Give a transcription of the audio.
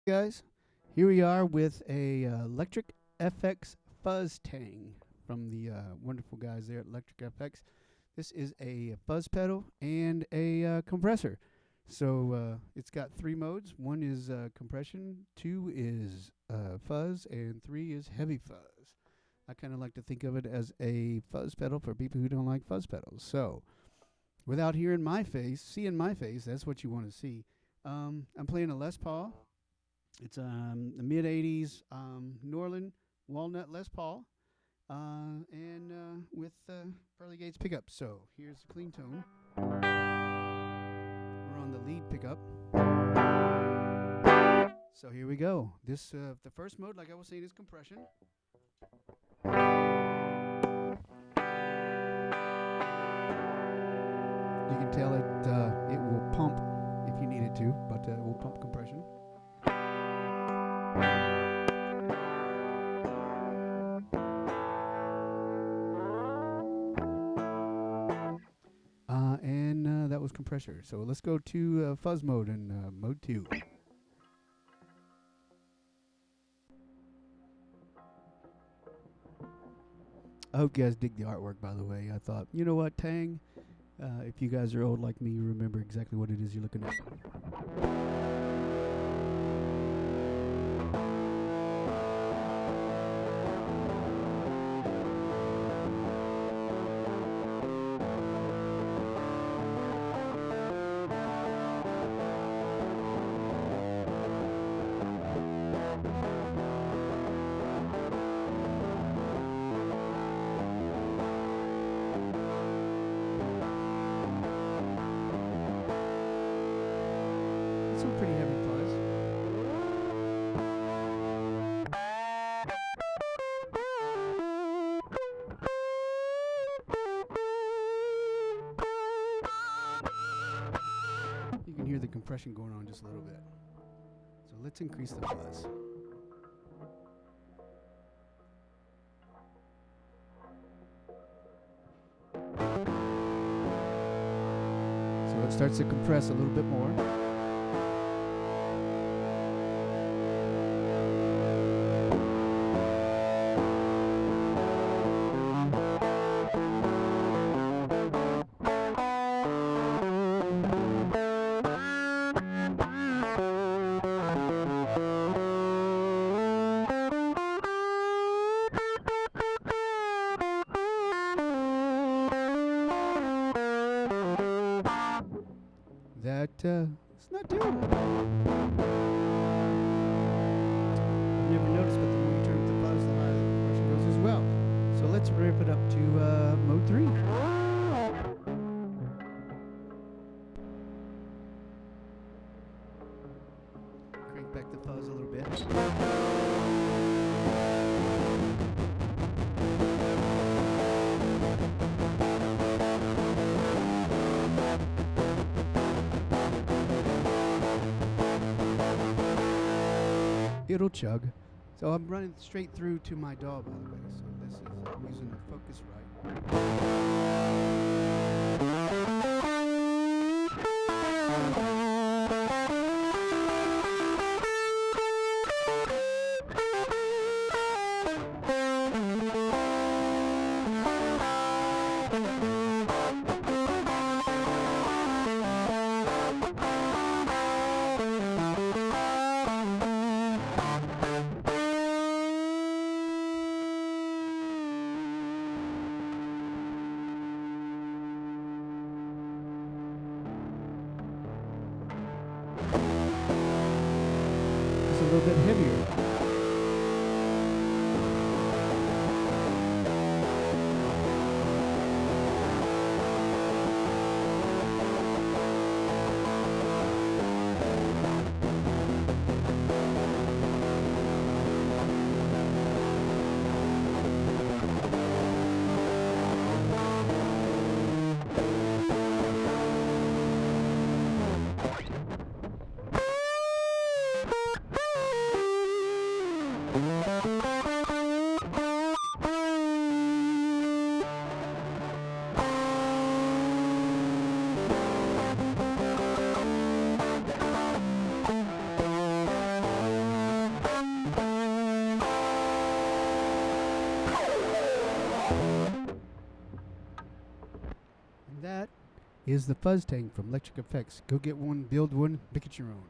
Guys, here we are with a electric FX Fuzz Tang from the wonderful guys there at Electric FX. This is a fuzz pedal and a compressor. So it's got three modes. One is compression, two is fuzz, and three is heavy fuzz. I kind of like to think of it as a fuzz pedal for people who don't like fuzz pedals. So without seeing my face, that's what you want to see. I'm playing a Les Paul. It's the mid 80s Norland Walnut Les Paul and with Pearly Gates pickup. So here's the clean tone. We're on the lead pickup. So here we go. This the first mode, like I was saying, is compression. You can tell it will pump if you need it to, but it will pump compression. And that was compressor. So let's go to fuzz mode and mode 2. I hope you guys dig the artwork, by the way. I thought, you know what, Tang? If you guys are old like me, you remember exactly what it is you're looking at. Some pretty heavy fuzz. You can hear the compression going on just a little bit. So let's increase the fuzz. So it starts to compress a little bit more. It's not terrible. I've never noticed, but the more you turn up the fuzz, the higher the compression goes as well. So let's ramp it up to mode 3. Crank back the fuzz a little bit. It'll chug. So I'm running straight through to my DAW, by the way. So this is I'm using the Focusrite. It's a little bit heavier. is the Fuzz Tang from Electric Effects. Go get one, build one, make it your own.